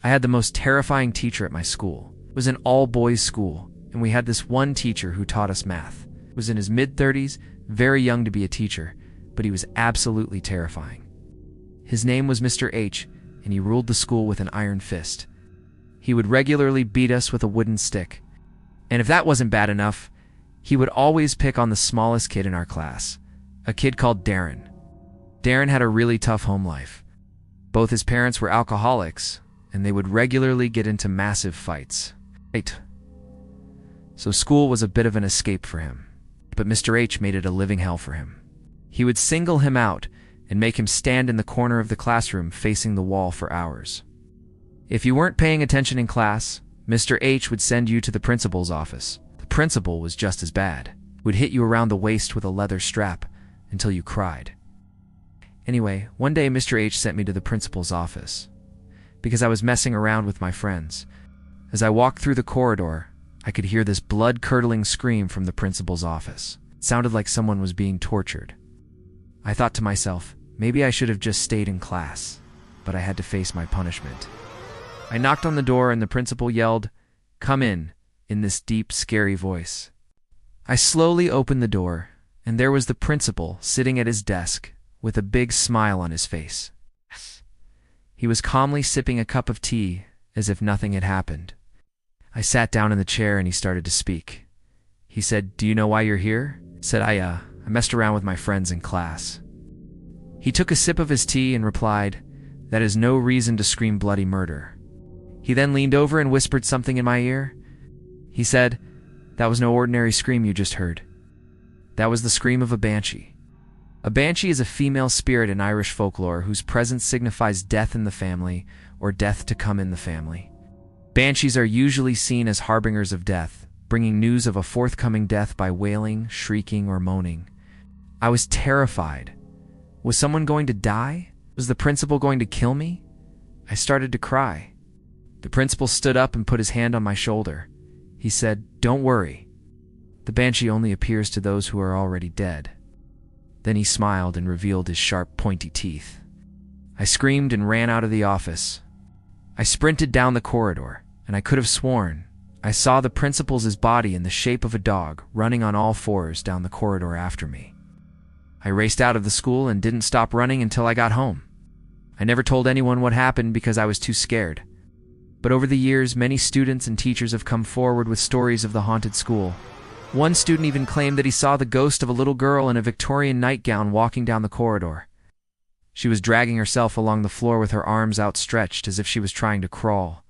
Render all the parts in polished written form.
I had the most terrifying teacher at my school. It was an all-boys school, and we had this one teacher who taught us math. He was in his mid-30s, very young to be a teacher, but he was absolutely terrifying. His name was Mr. H, and he ruled the school with an iron fist. He would regularly beat us with a wooden stick. And if that wasn't bad enough, he would always pick on the smallest kid in our class, a kid called Darren. Darren had a really tough home life. Both his parents were alcoholics, and they would regularly get into massive fights. So school was a bit of an escape for him, but Mr. H made it a living hell for him. He would single him out and make him stand in the corner of the classroom facing the wall for hours. If you weren't paying attention in class, Mr. H would send you to the principal's office. The principal was just as bad. He would hit you around the waist with a leather strap until you cried. Anyway, one day Mr. H sent me to the principal's office because I was messing around with my friends. As I walked through the corridor, I could hear this blood-curdling scream from the principal's office. It sounded like someone was being tortured. I thought to myself, maybe I should have just stayed in class, but I had to face my punishment. I knocked on the door and the principal yelled, "Come in this deep, scary voice. I slowly opened the door, and there was the principal sitting at his desk with a big smile on his face. He was calmly sipping a cup of tea as if nothing had happened. I sat down in the chair and he started to speak. He said, "Do you know why you're here?" I said, I messed around with my friends in class." He took a sip of his tea and replied, "That is no reason to scream bloody murder." He then leaned over and whispered something in my ear. He said, "That was no ordinary scream you just heard. That was the scream of a banshee." A banshee is a female spirit in Irish folklore whose presence signifies death in the family or death to come in the family. Banshees are usually seen as harbingers of death, bringing news of a forthcoming death by wailing, shrieking, or moaning. I was terrified. Was someone going to die? Was the principal going to kill me? I started to cry. The principal stood up and put his hand on my shoulder. He said, "Don't worry. The banshee only appears to those who are already dead." Then he smiled and revealed his sharp, pointy teeth. I screamed and ran out of the office. I sprinted down the corridor, and I could have sworn I saw the principal's body in the shape of a dog running on all fours down the corridor after me. I raced out of the school and didn't stop running until I got home. I never told anyone what happened because I was too scared. But over the years, many students and teachers have come forward with stories of the haunted school. One student even claimed that he saw the ghost of a little girl in a Victorian nightgown walking down the corridor. She was dragging herself along the floor with her arms outstretched as if she was trying to crawl.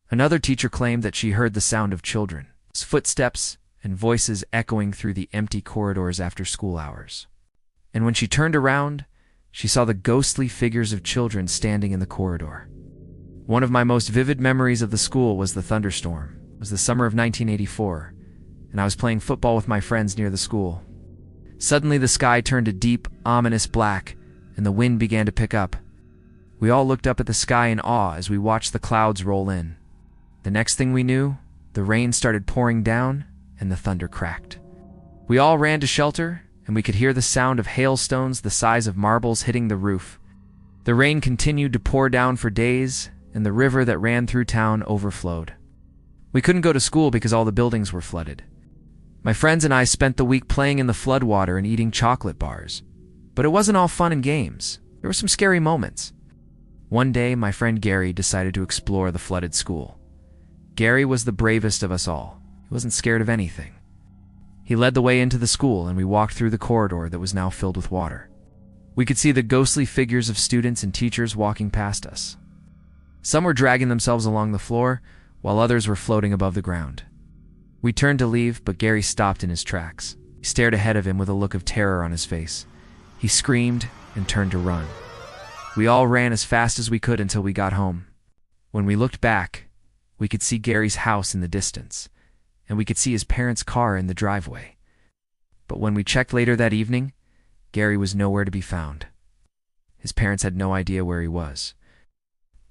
Another teacher claimed that she heard the sound of children's footsteps and voices echoing through the empty corridors after school hours. And when she turned around, she saw the ghostly figures of children standing in the corridor. One of my most vivid memories of the school was the thunderstorm. It was the summer of 1984, and I was playing football with my friends near the school. Suddenly the sky turned a deep, ominous black, and the wind began to pick up. We all looked up at the sky in awe as we watched the clouds roll in. The next thing we knew, the rain started pouring down, and the thunder cracked. We all ran to shelter, and we could hear the sound of hailstones the size of marbles hitting the roof. The rain continued to pour down for days, and the river that ran through town overflowed. We couldn't go to school because all the buildings were flooded. My friends and I spent the week playing in the floodwater and eating chocolate bars. But it wasn't all fun and games. There were some scary moments. One day, my friend Gary decided to explore the flooded school. Gary was the bravest of us all. He wasn't scared of anything. He led the way into the school, and we walked through the corridor that was now filled with water. We could see the ghostly figures of students and teachers walking past us. Some were dragging themselves along the floor, while others were floating above the ground. We turned to leave, but Gary stopped in his tracks. He stared ahead of him with a look of terror on his face. He screamed and turned to run. We all ran as fast as we could until we got home. When we looked back, we could see Gary's house in the distance, and we could see his parents' car in the driveway. But when we checked later that evening, Gary was nowhere to be found. His parents had no idea where he was.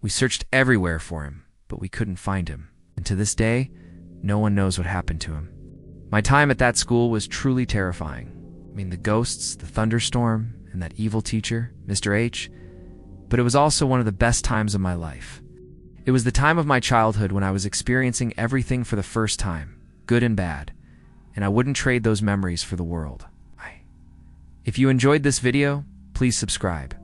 We searched everywhere for him, but we couldn't find him, and to this day, no one knows what happened to him. My time at that school was truly terrifying. I mean, the ghosts, the thunderstorm, and that evil teacher, Mr. H. But it was also one of the best times of my life. It was the time of my childhood when I was experiencing everything for the first time, good and bad, and I wouldn't trade those memories for the world. If you enjoyed this video, please subscribe.